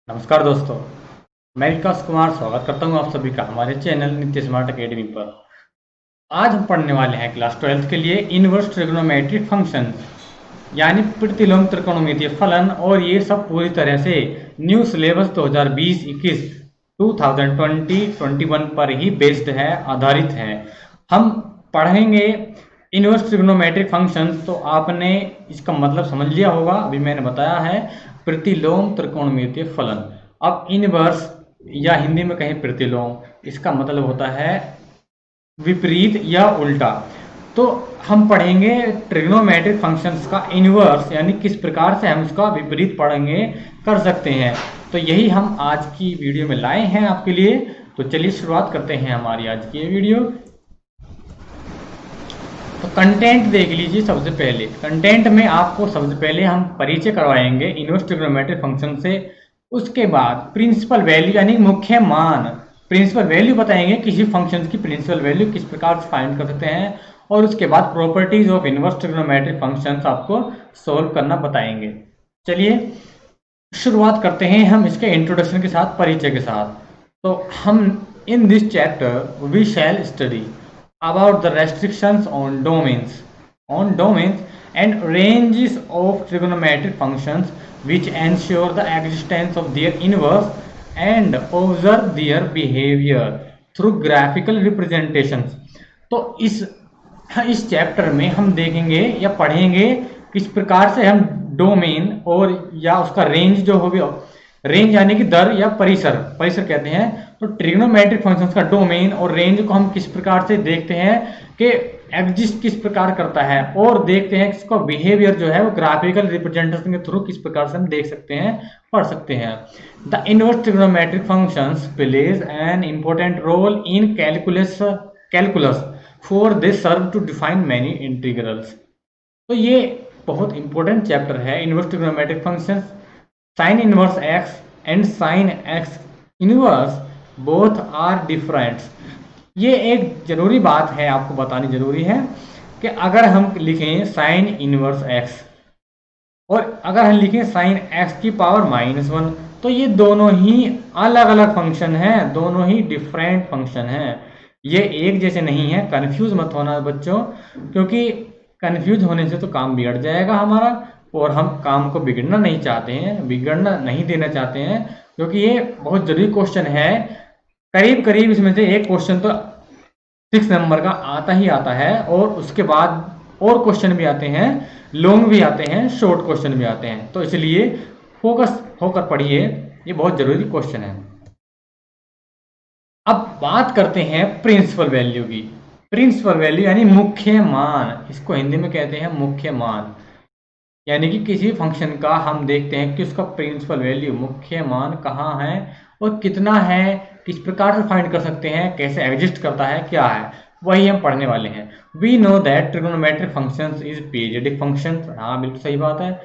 नमस्कार दोस्तों, मैं विकास कुमार स्वागत करता हूं आप सभी का हमारे चैनल नित्य स्मार्ट अकेडमी पर। आज हम पढ़ने वाले हैं क्लास 12th के लिए इनवर्स ट्रिग्नोमेट्रिक फंक्शंस यानी प्रतिलोम त्रिकोणमितीय फलन। और ये सब पूरी तरह से न्यू सिलेबस 2020-21 2020-21 पर ही बेस्ड है, आधारित है। हम पढ़ेंगे इनवर्स ट्रिग्नोमेट्रिक फंक्शंस। तो आपने इसका मतलब समझ लिया होगा, अभी मैंने बताया है प्रतिलोम त्रिकोणमितीय फलन। अब इनवर्स या हिंदी में कहें प्रतिलोम, इसका मतलब होता है विपरीत या उल्टा। तो हम पढ़ेंगे ट्रिग्नोमेट्रिक फंक्शंस का इनवर्स यानी किस प्रकार से हम उसका विपरीत पढ़ेंगे, कर सकते हैं। तो यही हम आज की वीडियो में लाए हैं आपके लिए। तो चलिए शुरुआत करते हैं हमारी आज की ये वीडियो। तो कंटेंट देख लीजिए। सबसे पहले कंटेंट में आपको सबसे पहले हम परिचय करवाएंगे इनवर्स ट्रिग्नोमेट्रिक फंक्शन से। उसके बाद प्रिंसिपल वैल्यू यानी मुख्य मान, प्रिंसिपल वैल्यू बताएंगे, किसी फंक्शन की प्रिंसिपल वैल्यू किस प्रकार से फाइंड कर सकते हैं। और उसके बाद properties of inverse trigonometric functions आपको सोल्व करना बताएंगे। चलिए शुरुआत करते हैं हम इसके इंट्रोडक्शन के साथ, परिचय के साथ। तो हम in this chapter we shall study about the restrictions on domains and ranges of trigonometric functions which ensure the existence of their inverse and observe their behavior through graphical representations। तो इस chapter में हम देखेंगे या पढ़ेंगे किस प्रकार से हम डोमेन और या उसका रेंज जो हो, रेंज यानी कि दर या परिसर, परिसर कहते हैं। तो ट्रिग्नोमेट्रिक फंक्शंस का डोमेन और रेंज को हम किस प्रकार से देखते हैं कि एग्जिस्ट किस प्रकार करता है, और देखते हैं कि इसका बिहेवियर जो है वो ग्राफिकल रिप्रेजेंटेशन के थ्रू किस प्रकार से हम देख सकते हैं, पढ़ सकते हैं। The inverse trigonometric functions plays an important role in calculus for they serve to define many integrals. तो ये बहुत इंपॉर्टेंट चैप्टर है inverse trigonometric functions. Sine inverse x and sine x inverse both are different. ये एक जरूरी बात है, आपको बतानी जरूरी है कि अगर हम लिखें साइन इनवर्स एक्स और अगर हम लिखें साइन एक्स की पावर -1, तो ये दोनों ही अलग अलग फंक्शन हैं, दोनों ही डिफरेंट फंक्शन हैं। ये एक जैसे नहीं है। कंफ्यूज मत होना बच्चों, क्योंकि कंफ्यूज होने से तो काम बिगड़ जाएगा हमारा, और हम काम को बिगड़ना नहीं चाहते हैं, बिगड़ना नहीं देना चाहते हैं, क्योंकि ये बहुत जरूरी क्वेश्चन है। करीब करीब इसमें से एक क्वेश्चन तो 6 नंबर का आता ही आता है, और उसके बाद और क्वेश्चन भी आते हैं, लॉन्ग भी आते हैं, शॉर्ट क्वेश्चन भी आते हैं। तो इसलिए फोकस होकर पढ़िए, ये बहुत जरूरी क्वेश्चन है। अब बात करते हैं प्रिंसिपल वैल्यू की। प्रिंसिपल वैल्यू यानी मुख्य मान, इसको हिंदी में कहते हैं मुख्य मान। यानी कि किसी फंक्शन का हम देखते हैं कि उसका प्रिंसिपल वैल्यू, मुख्य मान कहाँ है और कितना है, किस प्रकार से फाइंड कर सकते हैं, कैसे एग्जिस्ट करता है, क्या है, वही हम पढ़ने वाले हैं। We know that trigonometric functions is periodic functions. हाँ बिल्कुल सही बात है।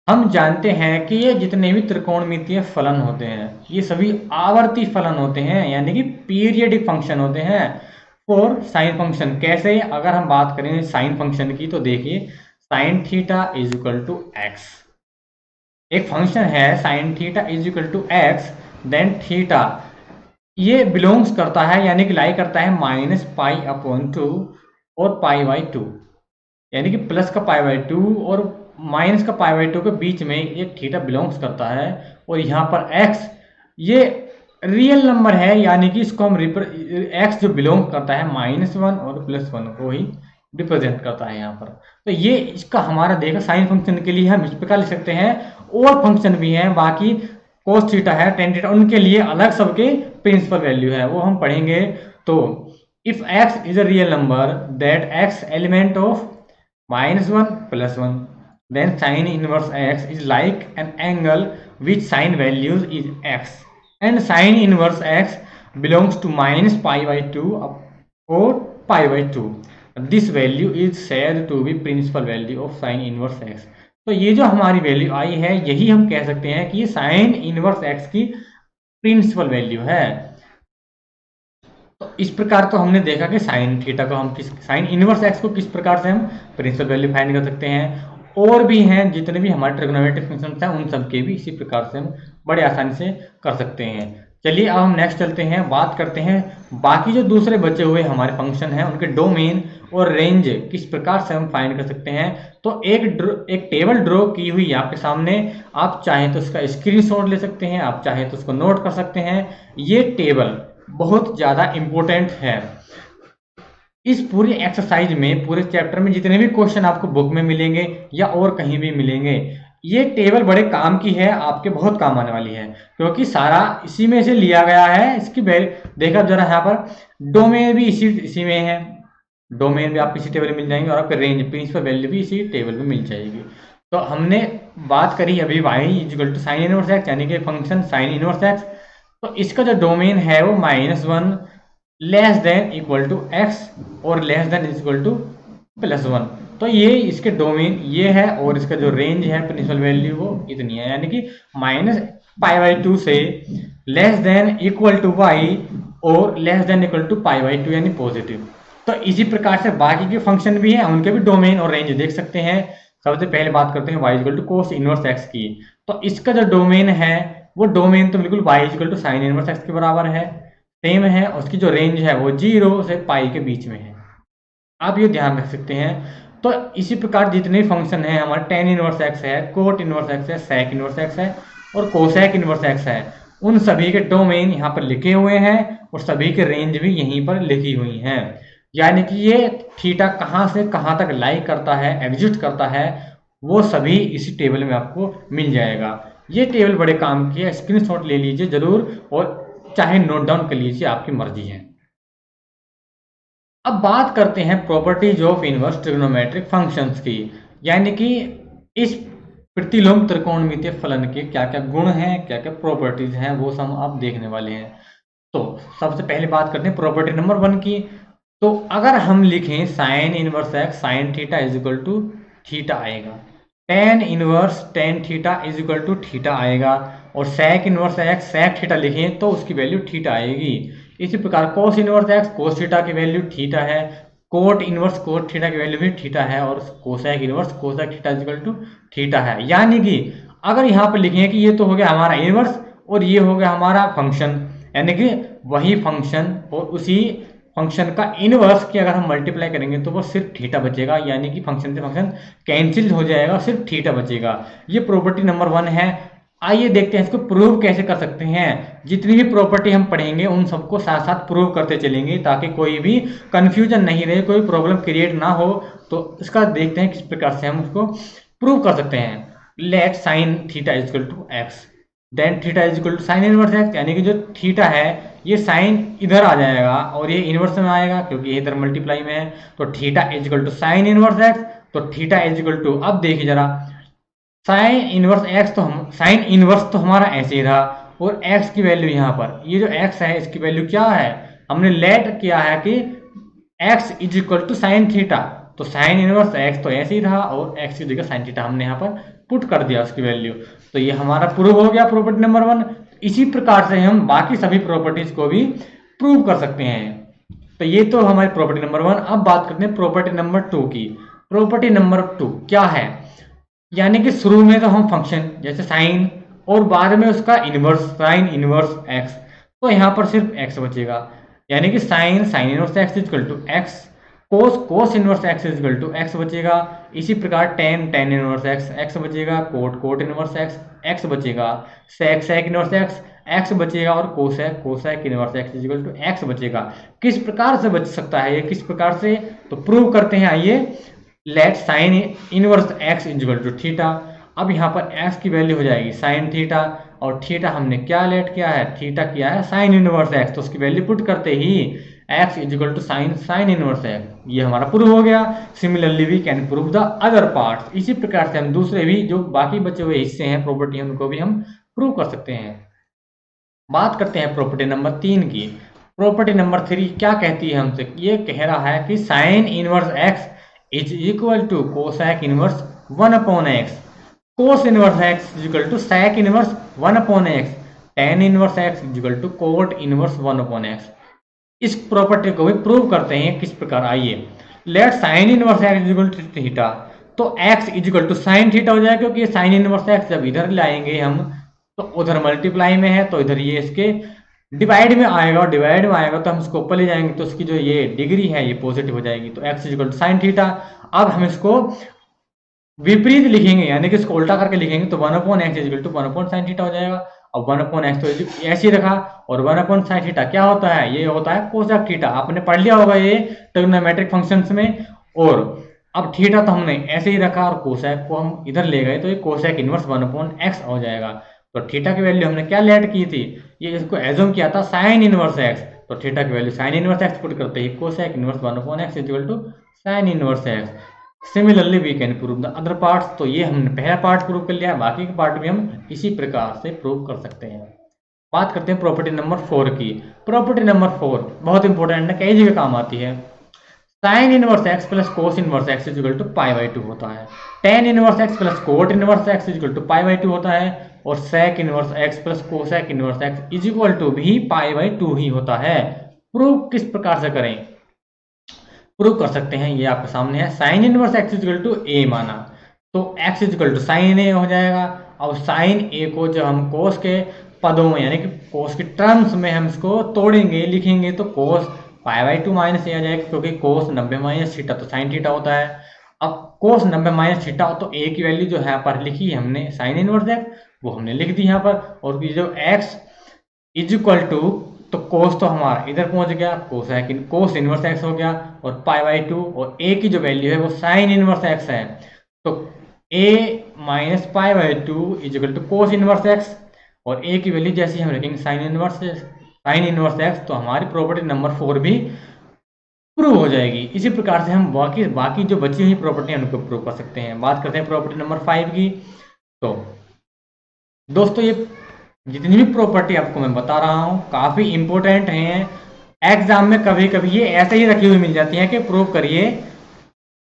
हम जानते हैं कि ये जितने भी त्रिकोणमितीय फलन होते हैं ये सभी आवर्ती फलन होते हैं, यानी कि पीरियोडिक फंक्शन होते हैं। फॉर साइन फंक्शन कैसे, अगर हम बात करें साइन फंक्शन की, तो देखिए sine theta is equal to x. एक फंक्शन है sine theta is equal to x, then theta ये बिलोंग्स करता है यानी कि लाई करता है -π/2 और π/2, यानी कि प्लस का π/2 और माइनस का π/2 के बीच में ये थीटा बिलोंग्स करता है। और यहाँ पर x ये रियल नंबर है, यानी कि इसको हम x जो बिलोंग करता है -1 और +1 को ही रिप्रेजेंट करता है यहाँ पर। तो ये इसका हमारा देखा साइन फंक्शन के लिए हम इस प्रकार लिख सकते हैं। और फंक्शन भी हैं बाकी, कोस थीटा है, टेन थीटा, उनके लिए अलग सबके प्रिंसिपल वैल्यू है, वो हम पढ़ेंगे। तो if x is a real number that x element of -1 +1, then sin inverse x is like an angle which sin values is x, and sin inverse x belongs to -π/2 or π/2. This value is said to be principal value of sin inverse x. तो ये जो हमारी value आई है, यही हम कह सकते हैं कि ये साइन इनवर्स एक्स की प्रिंसिपल वैल्यू है। तो इस प्रकार तो हमने देखा कि साइन थीटा को हम किस, साइन इनवर्स एक्स को किस प्रकार से हम प्रिंसिपल वैल्यू फाइंड कर सकते हैं। और भी हैं, जितने भी हमारे ट्रिग्नोमेट्रिक फंक्शंस हैं उन सब के भी इसी प्रकार से हम बड़े आसानी से कर सकते हैं। चलिए अब हम नेक्स्ट चलते हैं, बात करते हैं बाकी जो दूसरे बचे हुए हमारे फंक्शन हैं उनके डोमेन और रेंज किस प्रकार से हम फाइंड कर सकते हैं। तो एक टेबल ड्रॉ की हुई आपके सामने, आप चाहें तो उसका स्क्रीनशॉट ले सकते हैं, आप चाहें तो उसको नोट कर सकते हैं। ये टेबल बहुत ज़्यादा इम्पोर्टेंट है। इस पूरी एक्सरसाइज में, पूरे चैप्टर में जितने भी क्वेश्चन आपको बुक में मिलेंगे या और कहीं भी मिलेंगे, ये टेबल बड़े काम की है, आपके बहुत काम आने वाली है, क्योंकि सारा इसी में से लिया गया है। इसकी देखा जरा यहाँ पर डोमेन भी इसी में है, डोमेन भी आप इसी टेबल में मिल जाएंगे और आपके रेंज प्रिंसिपल वैल्यू भी इसी टेबल में मिल जाएगी। तो हमने बात करी अभी y equal to sine inverse x, यानी कि फंक्शन साइन इनवर्स एक्स। तो इसका जो डोमेन है वो -1 less than equal to x और लेस देन इक्वल टू +1। तो ये इसके डोमेन ये है और इसका जो रेंज है प्रिंसिपल वैल्यू वो इतनी है, यानी कि -π/2 से less than equal to y और लेस देन इक्वल टू π/2 यानी पॉजिटिव। तो इसी प्रकार से बाकी के फंक्शन भी हैं, उनके भी डोमेन और रेंज देख सकते हैं। सबसे पहले बात करते हैं y equal to cos inverse x की। तो इसका जो डोमेन है वो डोमेन तो बिल्कुल y equal to sine inverse x के बराबर है, सेम है। उसकी जो रेंज है वो 0 से पाई के बीच में है, आप ये ध्यान रख सकते हैं। तो इसी प्रकार जितने फंक्शन हैं हमारे tan इनवर्स एक्स है, कोट इनवर्स एक्स है, सेक इनवर्स एक्स है और कोसेक इनवर्स एक्स है, उन सभी के डोमेन यहाँ पर लिखे हुए हैं और सभी के रेंज भी यहीं पर लिखी हुई हैं। यानी कि ये थीटा कहाँ से कहाँ तक लाई करता है, एग्जिस्ट करता है, वो सभी इसी टेबल में आपको मिल जाएगा। ये टेबल बड़े काम की है, स्क्रीनशॉट ले लीजिए जरूर और चाहे नोट डाउन कर लीजिए, आपकी मर्जी है। अब बात करते हैं properties of inverse trigonometric functions की, यानी कि इस प्रतिलोम त्रिकोणमितीय फलन के क्या क्या गुण हैं, क्या क्या प्रॉपर्टीज हैं, वो सब आप देखने वाले हैं। तो सबसे पहले बात करते हैं प्रॉपर्टी नंबर 1 की। तो अगर हम लिखें sine inverse x sine theta is equal to theta आएगा, tan inverse tan theta is equal to theta आएगा, और sec inverse x sec theta लिखें तो उसकी वैल्यू थीटा आएगी। इसी प्रकार cos inverse x cos theta की वैल्यू थीटा है, कोट इनवर्स कोट थीटा की वैल्यू भी थीटा है, और cosec inverse cosec theta is equal to theta है। यानी कि अगर यहाँ पर लिखें कि ये तो हो गया हमारा इनवर्स और ये हो गया हमारा फंक्शन, यानी कि वही फंक्शन और उसी फंक्शन का इनवर्स की अगर हम मल्टीप्लाई करेंगे तो वो सिर्फ थीटा बचेगा, यानी कि फंक्शन से फंक्शन कैंसिल हो जाएगा, सिर्फ थीटा बचेगा। ये प्रॉपर्टी नंबर 1 है। आइए देखते हैं इसको प्रूव कैसे कर सकते हैं। जितनी भी प्रॉपर्टी हम पढ़ेंगे उन सबको साथ साथ प्रूव करते चलेंगे ताकि कोई भी कंफ्यूजन नहीं रहे, कोई प्रॉब्लम क्रिएट ना हो। तो इसका देखते हैं किस प्रकार से हम उसको प्रूव कर सकते हैं। Let sine theta is equal to x then theta is equal to sine inverse x, यानी कि जो थीटा है ये साइन इधर आ जाएगा और ये इनवर्स में आएगा क्योंकि ये इधर मल्टीप्लाई में है। तो theta is equal to sine inverse x, तो थीटा इज इक्वल टू, अब देखिए जरा, साइन इनवर्स एक्स तो हम साइन इनवर्स तो हमारा ऐसे ही रहा और एक्स की वैल्यू यहाँ पर, ये जो एक्स है इसकी वैल्यू क्या है, हमने लेट किया है कि x is equal to sine theta, तो साइन इनवर्स एक्स तो ऐसे ही रहा और एक्स की जगह साइन थीटा हमने यहाँ पर पुट कर दिया उसकी वैल्यू। तो ये हमारा प्रूव हो गया प्रॉपर्टी नंबर 1। इसी प्रकार से हम बाकी सभी प्रॉपर्टीज को भी प्रूव कर सकते हैं। तो ये तो हमारी प्रॉपर्टी नंबर 1। अब बात करते हैं प्रॉपर्टी नंबर 2 की। प्रॉपर्टी नंबर 2 क्या है, यानी कि शुरू में तो हम फंक्शन जैसे साइन और बाद में उसका इनवर्स साइन इनवर्स एक्स, तो यहाँ पर सिर्फ एक्स बचेगा, यानी कि sine sine inverse x equal to x, cos cos inverse x equal to x बचेगा। इसी प्रकार tan tan inverse x x बचेगा, cot cot inverse x x बचेगा, sec sec inverse x x बचेगा और cosec cosec inverse x equal to x बचेगा। किस प्रकार से बच सकता है ये, किस प्रकार से, तो प्रूव करते हैं। आइए, let sine inverse x equal to theta. अब यहाँ पर एक्स की वैल्यू हो जाएगी साइन थीटा और थीटा हमने क्या लेट किया है, थीटा किया है साइन इनवर्स एक्स, तो उसकी वैल्यू पुट करते ही x is equal to sine sine inverse x, ये हमारा प्रूव हो गया। Similarly we can prove the other parts. इसी प्रकार से हम दूसरे भी जो बाकी बचे हुए हिस्से हैं प्रॉपर्टी उनको भी हम प्रूव कर सकते हैं। बात करते हैं प्रॉपर्टी नंबर 3 की। प्रॉपर्टी नंबर 3 क्या कहती है हमसे, ये कह रहा है कि sine inverse x is equal to cosec inverse 1/x, cos inverse x is equal to sec inverse 1/x, tan inverse x is equal to cot inverse 1/x। इस प्रॉपर्टी को भी प्रूव करते हैं किस प्रकार। आइए, let sine inverse x is equal to theta. तो x equal to sine theta हो जाएगा, क्योंकि साइन इनवर्स x जब इधर लाएंगे हम तो उधर मल्टीप्लाई में है, तो इधर ये इसके डिवाइड में आएगा, और डिवाइड में आएगा तो हम इसको ऊपर ले जाएंगे, तो इसकी जो ये डिग्री है ये पॉजिटिव हो जाएगी। तो x equal to sine theta. अब हम इसको विपरीत लिखेंगे, यानी कि इसको उल्टा करके लिखेंगे, तो 1/x is equal to 1/sin theta हो जाएगा। अब 1/x तो ऐसे ही रखा, और 1/sin थीटा क्या होता है, ये होता है कोसेक थीटा। आपने पढ़ लिया होगा ये ट्रिग्नोमेट्रिक फंक्शंस में। और अब थीटा तो हमने ऐसे ही रखा, और कोसेक को हम इधर ले गए, तो ये कोसेक इनवर्स 1/x हो जाएगा। तो थीटा की वैल्यू हमने क्या लेट की थी, ये इसको एज्यूम किया था साइन इनवर्स x, तो थीटा की value sine inverse x put करते ही cosec inverse 1/x equal to sine inverse x। Similarly we can prove the other parts. तो ये हमने पहला पार्ट प्रूव कर लिया है, बाकी के पार्ट भी हम इसी प्रकार से प्रूव कर सकते हैं। बात करते हैं प्रॉपर्टी नंबर 4 की। प्रॉपर्टी नंबर 4 बहुत इंपॉर्टेंट है, कई जगह काम आती है। Sine inverse x plus cos inverse x is equal to π/2 होता है। Tan inverse x plus cot inverse x is equal to π/2 होता है। और sec inverse x plus cosec inverse x is equal to भी π/2 ही होता है। प्रूव किस प्रकार से करें, प्रूव कर सकते हैं, ये आपके सामने है। Sine inverse x equal to A माना, तो x equal to sine A हो जाएगा। अब साइन ए को जब हम कोस के पदों में, यानी कि कोस के टर्म्स में हम इसको तोड़ेंगे, लिखेंगे, तो कोस π/2 माइनस ए आ जाएगा, क्योंकि कोस 90 माइनस थीटा तो साइन थीटा होता है। अब कोस 90 माइनस थीटा, तो ए की वैल्यू जो है पर लिखी हमने साइन इनवर्स एक्स, वो हमने लिख दी यहाँ पर। और जो एक्स इज इक्वल टू, तो कोस तो हमारा इधर पहुंच गया, कोस इनवर्स एक्स हो गया, और π/2, और ए की जो वैल्यू है वो साइन इनवर्स एक्स है, तो a minus π/2 is equal to cos inverse x. और a की वैल्यू जैसे हम रखेंगे साइन इनवर्स एक्स, तो हमारी प्रॉपर्टी नंबर 4 भी प्रूव हो जाएगी। इसी प्रकार से हम बाकी जो बची हुई प्रॉपर्टी है उनको प्रूव कर सकते हैं। बात करते हैं प्रॉपर्टी नंबर 5 की। तो दोस्तों ये जितनी भी प्रॉपर्टी आपको मैं बता रहा हूँ काफी इंपॉर्टेंट हैं, एग्जाम में कभी कभी ये ऐसे ही रखी हुई मिल जाती है कि प्रूव करिए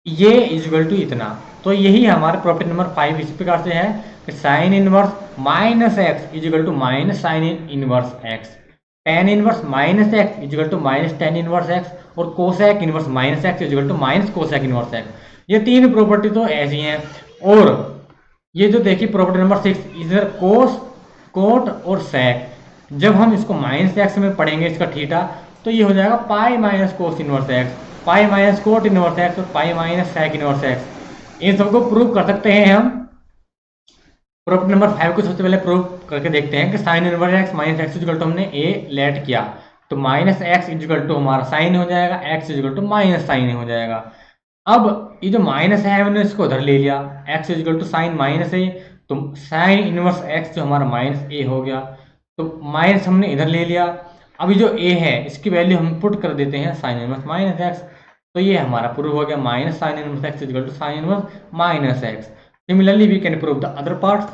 ये इक्वल टू इतना। तो यही हमारा प्रॉपर्टी नंबर 5 इस प्रकार से है कि sine inverse minus x equal to minus sine inverse x, tan inverse minus x equal to minus tan inverse x, और cosec inverse minus x equal to minus cosec inverse x. ये तीन property तो ऐसी हैं। और ये जो देखिए प्रॉपर्टी नंबर 6, इधर कोस, कोट और सेक, जब हम इसको माइनस एक्स में पढ़ेंगे इसका थीटा, तो ये हो जाएगा pi minus cos inverse x, pi minus cot inverse x, और pi minus sec inverse x. इन सबको प्रूव कर सकते हैं हम। प्रॉपर्टी नंबर 5 को सबसे पहले प्रूव करके देखते हैं कि sine inverse x minus x equal to हमने ए लेट किया, तो माइनस एक्स इक्वल टू हमारा साइन हो जाएगा, x equal to minus sine हो जाएगा। अब ये जो माइनस है हमने इसको उधर ले लिया, x equal to sine minus A, तो साइन इनवर्स एक्स जो हमारा माइनस ए हो गया, तो माइनस हमने इधर ले लिया। अभी जो ए है इसकी वैल्यू हम पुट कर देते हैं साइन इनवर्स माइनस एक्स, तो ये हमारा प्रूव हो गया minus sine inverse x equal to sine inverse minus x. Similarly we can prove the other parts.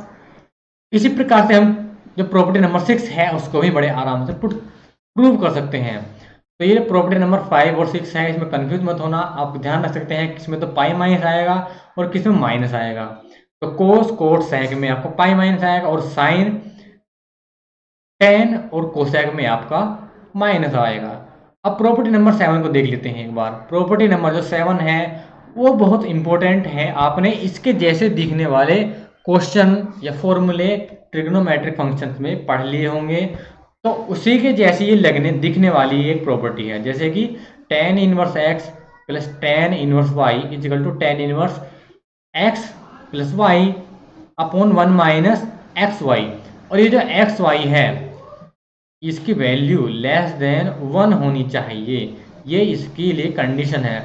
इसी प्रकार से हम जो प्रॉपर्टी नंबर 6 है उसको भी बड़े आराम से प्रूव कर सकते हैं। तो ये प्रॉपर्टी नंबर 5 और 6 है, इसमें कंफ्यूज मत होना, आप ध्यान रख सकते हैं किसमें तो पाई माइनस आएगा और किसमें माइनस आएगा। तो कोस कोट सेक में आपको पाई माइनस आएगा, और साइन टेन और कोसेक में आपका माइनस आएगा। अब प्रॉपर्टी नंबर 7 को देख लेते हैं एक बार। प्रॉपर्टी नंबर जो 7 है वो बहुत इंपॉर्टेंट है, आपने इसके जैसे दिखने वाले क्वेश्चन या फॉर्मूले ट्रिग्नोमेट्रिक फंक्शंस में पढ़ लिए होंगे, तो उसी के जैसी ये दिखने वाली एक प्रॉपर्टी है, जैसे कि tan inverse x plus tan inverse y equal to tan inverse x plus y upon 1 minus x y. और ये जो एक्स वाई है इसकी वैल्यू लेस देन 1 होनी चाहिए, ये इसके लिए कंडीशन है।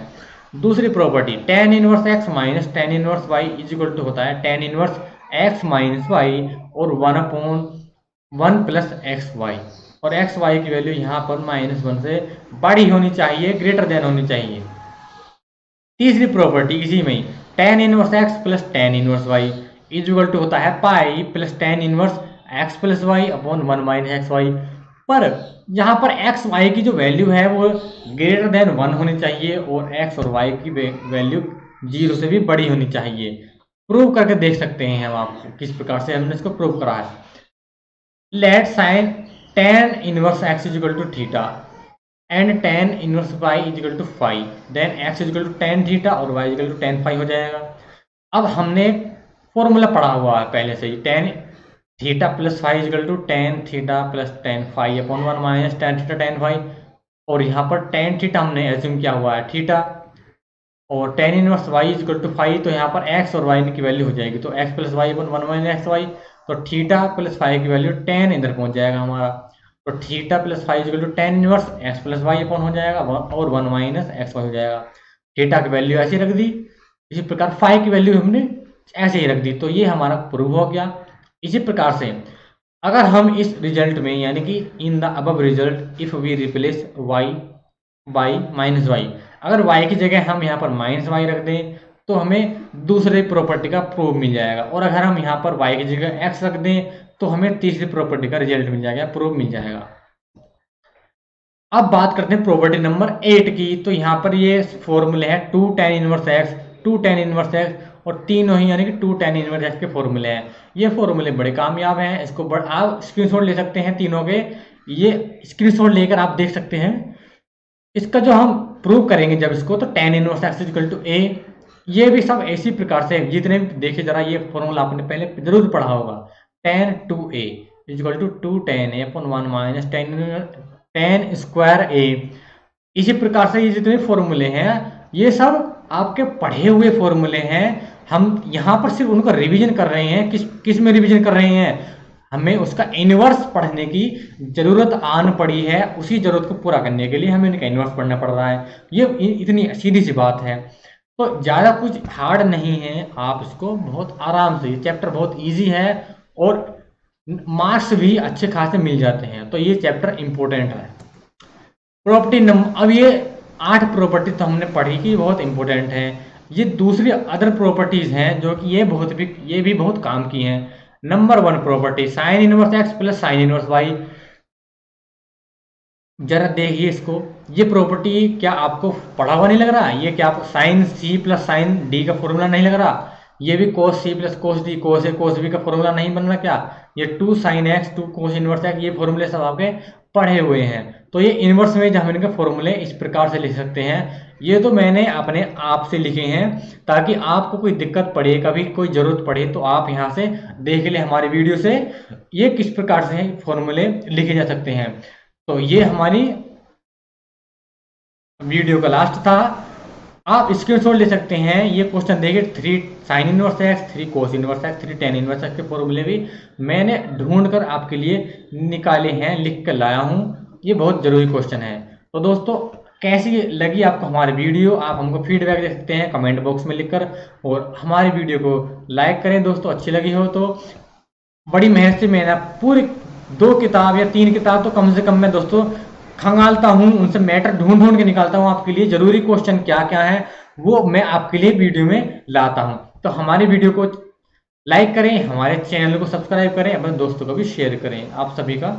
दूसरी property tan inverse x minus tan inverse y equal to होता है tan inverse x minus y और 1 अपॉन 1 प्लस एक्स वाई, और एक्स वाई की वैल्यू यहाँ पर -1 से बड़ी होनी चाहिए, ग्रेटर देन होनी चाहिए। तीसरी प्रॉपर्टी इसी में tan inverse x plus tan inverse y equal to होता है pi plus tan inverse x plus y upon 1 minus x y. पर यहाँ पर एक्स वाई की जो वैल्यू है वो ग्रेटर देन 1 होनी चाहिए, और एक्स और वाई की वैल्यू 0 से भी बड़ी होनी चाहिए। प्रूव करके देख सकते हैं हम आपको किस प्रकार से हमने इसको प्रूव करा है। Let sine tan inverse x is equal to theta and tan inverse y is equal to phi, then x is equal to tan theta और y is equal to tan phi हो जाएगा। अब हमने formula पढ़ा हुआ है पहले से ही, tan theta plus phi is equal to tan theta plus tan phi upon one minus tan theta tan phi, और यहाँ पर टेन थीटा हमने एज्यूम किया हुआ है थीटा, और tan inverse y equal to five, तो यहाँ पर एक्स और वाई की वैल्यू हो जाएगी, तो x plus y upon one minus x y, तो थीटा प्लस फाइव की वैल्यू टेन इधर पहुंच जाएगा हमारा, तो theta plus phi is equal to tan inverse x plus y upon हो जाएगा, और वन माइनस एक्स वाई हो जाएगा। थीटा की वैल्यू ऐसे रख दी, इसी प्रकार फाइव की वैल्यू हमने ऐसे ही रख दी, तो ये हमारा प्रूव हो गया। इसी प्रकार से अगर हम इस रिजल्ट में यानी कि in the above result if we replace y by minus y, अगर y की जगह हम यहाँ पर माइनस वाई रख दें तो हमें दूसरे प्रॉपर्टी का प्रूफ मिल जाएगा, और अगर हम यहाँ पर y की जगह x रख दें तो हमें तीसरी प्रॉपर्टी का रिजल्ट मिल जाएगा, प्रूफ मिल जाएगा। अब बात करते हैं प्रॉपर्टी नंबर 8 की। तो यहाँ पर ये फॉर्मूले हैं two tan inverse x, two tan inverse x, और तीनों ही यानी कि टू टेन इनवर्स एक्स के फॉर्मूले हैं। ये फॉर्मूले बड़े कामयाब हैं, इसको आप स्क्रीनशॉट ले सकते हैं तीनों के, ये स्क्रीनशॉट लेकर आप देख सकते हैं। इसका जो हम प्रूव करेंगे जब इसको, तो tan inverse x equal to A, ये भी सब इसी प्रकार से जितने भी देखिए जरा, ये फॉर्मूला आपने पहले जरूर पढ़ा होगा, tan two A equal to two tan A upon one minus tan square A. इसी प्रकार से ये जितने फॉर्मूले हैं ये सब आपके पढ़े हुए फॉर्मूले हैं, हम यहाँ पर सिर्फ उनका रिवीजन कर रहे हैं। किस में रिवीजन कर रहे हैं, हमें उसका इनवर्स पढ़ने की जरूरत आन पड़ी है, उसी जरूरत को पूरा करने के लिए हमें इनका इनवर्स पढ़ना पड़ रहा है। ये इतनी सीधी सी बात है, तो ज़्यादा कुछ हार्ड नहीं है, आप इसको बहुत आराम से, ये चैप्टर बहुत इजी है और मार्क्स भी अच्छे खासे मिल जाते हैं, तो ये चैप्टर इंपॉर्टेंट है। प्रॉपर्टी नंबर, अब ये 8 प्रॉपर्टी तो हमने पढ़ी कि बहुत इंपॉर्टेंट है। ये दूसरी अदर प्रॉपर्टीज हैं जो कि ये भी बहुत काम की हैं। Number 1 property sine inverse x plus sine inverse y, जरा देखिए इसको, ये प्रॉपर्टी क्या आपको पढ़ा हुआ नहीं लग रहा? ये क्या आपको sine C plus sine D का फॉर्मूला नहीं लग रहा? ये भी cos C plus cos D cos A cos B का फॉर्मूला नहीं बन रहा क्या? ये two sine x two cos inverse x, ये फॉर्मूले सब आपके पढ़े हुए हैं। तो ये इनवर्स में हम इनके फॉर्मूले इस प्रकार से लिख सकते हैं। ये तो मैंने अपने आप से लिखे हैं ताकि आपको कोई दिक्कत पड़े, कभी कोई जरूरत पड़े तो आप यहाँ से देख ले हमारी वीडियो से, ये किस प्रकार से फॉर्मूले लिखे जा सकते हैं। तो ये हमारी वीडियो का लास्ट था, आप स्क्रीनशॉट ले सकते हैं। ये क्वेश्चन देखिए, 3 साइन इनवर्स एक्स 3 कोस inverse x 3 ten inverse x के फॉर्मूले भी मैंने ढूंढ कर आपके लिए निकाले हैं, लिख कर लाया हूँ। ये बहुत जरूरी क्वेश्चन है। तो दोस्तों कैसी लगी आपको हमारी वीडियो, आप हमको फीडबैक दे सकते हैं कमेंट बॉक्स में लिखकर, और हमारी वीडियो को लाइक करें दोस्तों, अच्छी लगी हो तो। बड़ी मेहनत से मैंने पूरी 2 किताब या 3 किताब तो कम से कम मैं दोस्तों खंगालता हूं, उनसे मैटर ढूंढ ढूंढ के निकालता हूं आपके लिए, जरूरी क्वेश्चन क्या क्या है वो मैं आपके लिए वीडियो में लाता हूं। तो हमारी वीडियो को लाइक करें, हमारे चैनल को सब्सक्राइब करें, अपने दोस्तों को भी शेयर करें। आप सभी का